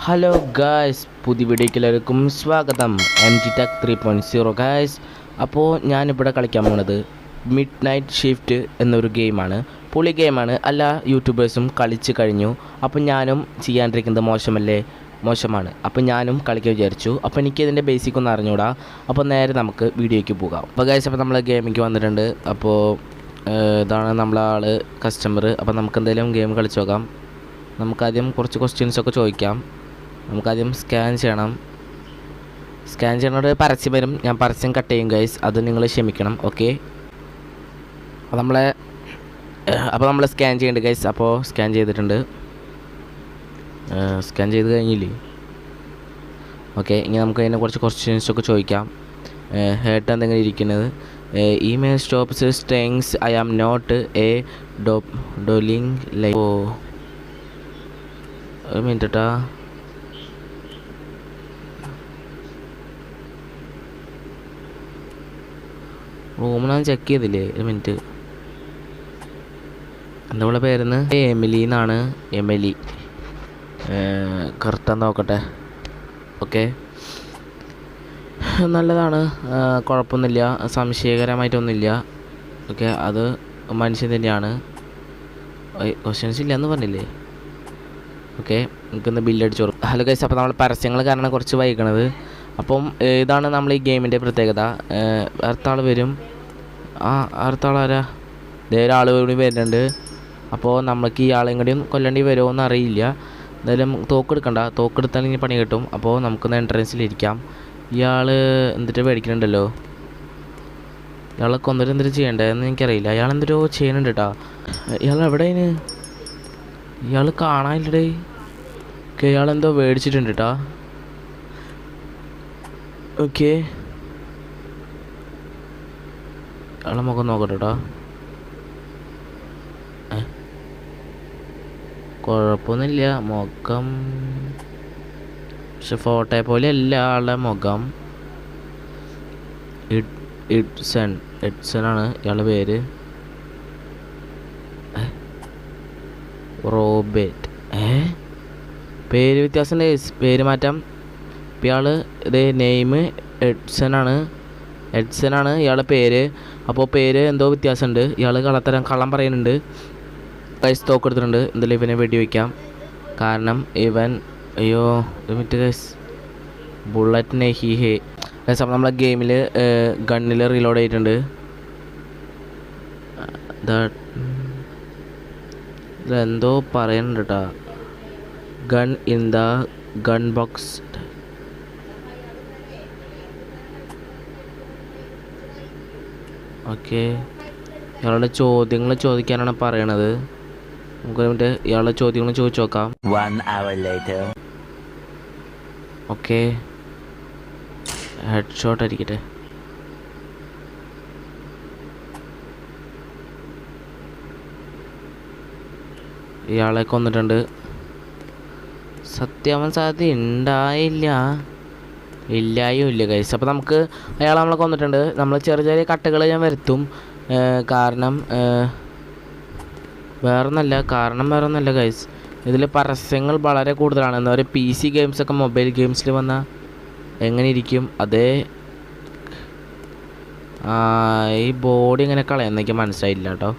Hello guys, പുതിയ വീഡിയോയിലേക്കും സ്വാഗതം. MG Tech 3.0 guys. അപ്പോൾ ഞാനിവിടെ കളിക്കാൻ പോകുന്നത് മിഡ് നൈറ്റ് ഷിഫ്റ്റ് എന്നൊരു ഗെയിമാണ്. പൊളി ഗെയിമാണ്. എല്ലാ യൂട്യൂബേഴ്സും കളിച്ച് കഴിഞ്ഞു. അപ്പോൾ ഞാനും ചെയ്യാണ്ടിരിക്കുന്നത് മോശമാണ്. അപ്പോൾ ഞാനും കളിക്കാൻ വിചാരിച്ചു. അപ്പോൾ എനിക്കിതിൻ്റെ ബേസിക് ഒന്ന് അറിഞ്ഞൂടാ. അപ്പോൾ നേരെ നമുക്ക് വീഡിയോയ്ക്ക് പോകാം. അപ്പോൾ ഗായ്സ്, അപ്പോൾ നമ്മൾ ഗെയിമിലേക്ക് വന്നിട്ടുണ്ട്. അപ്പോൾ ഇതാണ് നമ്മളെ ആൾ കസ്റ്റമർ. അപ്പോൾ നമുക്ക് എന്തെങ്കിലും ഗെയിം കളിച്ച് നോക്കാം. നമുക്കാദ്യം കുറച്ച് ക്വസ്റ്റ്യൻസൊക്കെ ചോദിക്കാം. നമുക്കാദ്യം സ്കാൻ ചെയ്യണോട് പരസ്യം വരും. ഞാൻ പരസ്യം കട്ട് ചെയ്യും ഗൈസ്, അത് നിങ്ങൾ ക്ഷമിക്കണം. ഓക്കെ, അപ്പോൾ നമ്മൾ സ്കാൻ ചെയ്യേണ്ടത് ഗൈസ്. അപ്പോൾ സ്കാൻ ചെയ്തിട്ടുണ്ട്. സ്കാൻ ചെയ്ത് കഴിഞ്ഞില്ലേ? ഓക്കെ, ഇനി നമുക്ക് അതിനെ കുറച്ച് ക്വസ്റ്റ്യൻസൊക്കെ ചോദിക്കാം. ഹേർട്ട് എന്തെങ്കിലും ഇരിക്കുന്നത്. Email stops strengths I am not a dolling like. ഓ, ഒരു മിനിറ്റ് കേട്ടാ. റൂമിനാണ് ചെക്ക് ചെയ്തില്ലേ? ഒരു മിനിറ്റ്. എന്താ ഇവിടെ പേരെന്ന്? എമിലി എന്നാണ്. എമിലി കറക്റ്റാന്ന് നോക്കട്ടെ. ഓക്കെ, നല്ലതാണ്, കുഴപ്പമൊന്നുമില്ല, സംശയകരമായിട്ടൊന്നുമില്ല. ഓക്കെ, അത് മനുഷ്യൻ തന്നെയാണ്. ക്വസ്റ്റ്യൻസ് ഇല്ലയെന്ന് പറഞ്ഞില്ലേ? ഓക്കെ, എനിക്കൊന്ന് ബില്ലടിച്ചു കൊടുക്കും. ഹലോ ഗൈസ്, അപ്പോൾ നമ്മൾ പരസ്യങ്ങൾ കാരണം കുറച്ച് വൈകണത്. അപ്പം ഇതാണ് നമ്മൾ ഈ ഗെയിമിൻ്റെ പ്രത്യേകത. അടുത്താൾ വരും. അടുത്താളാരാ? ഒരാൾ കൂടി വരുന്നുണ്ട്. അപ്പോൾ നമുക്ക് ഈ ആളെയും കൂടിയും കൊല്ലേണ്ടി വരുമോ എന്ന് അറിയില്ല. എന്തായാലും തോക്കെടുത്താണെങ്കിൽ പണി കിട്ടും. അപ്പോൾ നമുക്കൊന്ന് എൻട്രൻസിലിരിക്കാം. ഇയാൾ എന്നിട്ട് പേടിക്കുന്നുണ്ടല്ലോ. ഇയാളെ കൊന്നിട്ട് എന്തിട്ട് ചെയ്യണ്ടേന്ന് എനിക്കറിയില്ല. അയാൾ എന്തിട്ടോ ചെയ്യുന്നുണ്ട് കേട്ടോ. ഇയാൾ എവിടെയാണ്? ഇയാൾ കാണാനില്ലടേ. ഓക്കെ, ഇയാളെന്തോ മേടിച്ചിട്ടുണ്ട് കേട്ടോ. ഓക്കെ, ഇയാളെ മുഖം നോക്കട്ടെ കേട്ടോ. കുഴപ്പമൊന്നുമില്ല മുഖം, പക്ഷെ ഫോട്ടോയെ പോലെ അല്ല ആളുടെ മുഖം. എഡ്സൺ ആണ് ഇയാളുടെ പേര്. റോബർട്ട്. പേര് വ്യത്യാസമുണ്ട്, പേര് മാറ്റാം. ഇയാൾ ഇത് നെയിം എഡ്സൺ ആണ് ഇയാളുടെ പേര്. അപ്പോൾ പേര് എന്തോ വ്യത്യാസമുണ്ട്. ഇയാൾ കള്ളം പറയുന്നുണ്ട്. ഗൈസ്, തോക്കെടുത്തിട്ടുണ്ട്. എന്തായാലും ഇവനെ വെടി വയ്ക്കാം. കാരണം ഇവൻ മിനിറ്റ് ഗൈസ്, ബുള്ളറ്റിനെ ഹേ ഗൈസ്. അപ്പോൾ നമ്മളെ ഗെയിമിൽ ഗണ്ണിൽ റീലോഡ് ചെയ്തിട്ടുണ്ട്. ഇതെന്തോ പറയുന്നുണ്ട് കേട്ടോ. Gun in the gun box. Okay, ഇയാളുടെ ചോദ്യങ്ങൾ ചോദിക്കാനാണ് പറയണത്. നമുക്ക് വേണ്ടി ഇയാളുടെ ചോദ്യങ്ങൾ ചോദിച്ചു നോക്കാം. 1 hour later. Okay, head shot അടിക്കട്ടെ. ഇയാളെ കൊന്നിട്ടുണ്ട്. സത്യാവാൻ സാധ്യത ഇല്ലായും ഇല്ല ഗൈസ്. അപ്പോൾ നമുക്ക് അയാൾ നമ്മളെ കൊന്നിട്ടുണ്ട്. നമ്മൾ ചെറിയ കട്ടുകൾ ഞാൻ വരുത്തും. കാരണം വേറൊന്നല്ല ഗൈസ്, ഇതിൽ പരസ്യങ്ങൾ വളരെ കൂടുതലാണ്. എന്താ പറയുക, PC ഗെയിംസൊക്കെ മൊബൈൽ ഗെയിംസിൽ വന്നാൽ എങ്ങനെ ഇരിക്കും? അതേ ഈ ബോഡി ഇങ്ങനെ കളയുന്ന എനിക്ക് മനസ്സിലായില്ല കേട്ടോ.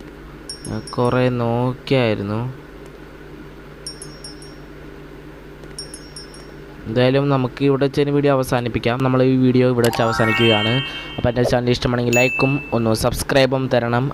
കുറേ നോക്കിയായിരുന്നു. എന്തായാലും നമുക്ക് ഇവിടെ വെച്ച് വീഡിയോ അവസാനിപ്പിക്കാം. നമ്മൾ ഈ വീഡിയോ ഇവിടെ വെച്ച് അവസാനിക്കുകയാണ്. അപ്പോൾ എൻ്റെ ചാനൽ ഇഷ്ടമാണെങ്കിൽ ലൈക്കും ഒന്ന് സബ്സ്ക്രൈബും തരണം.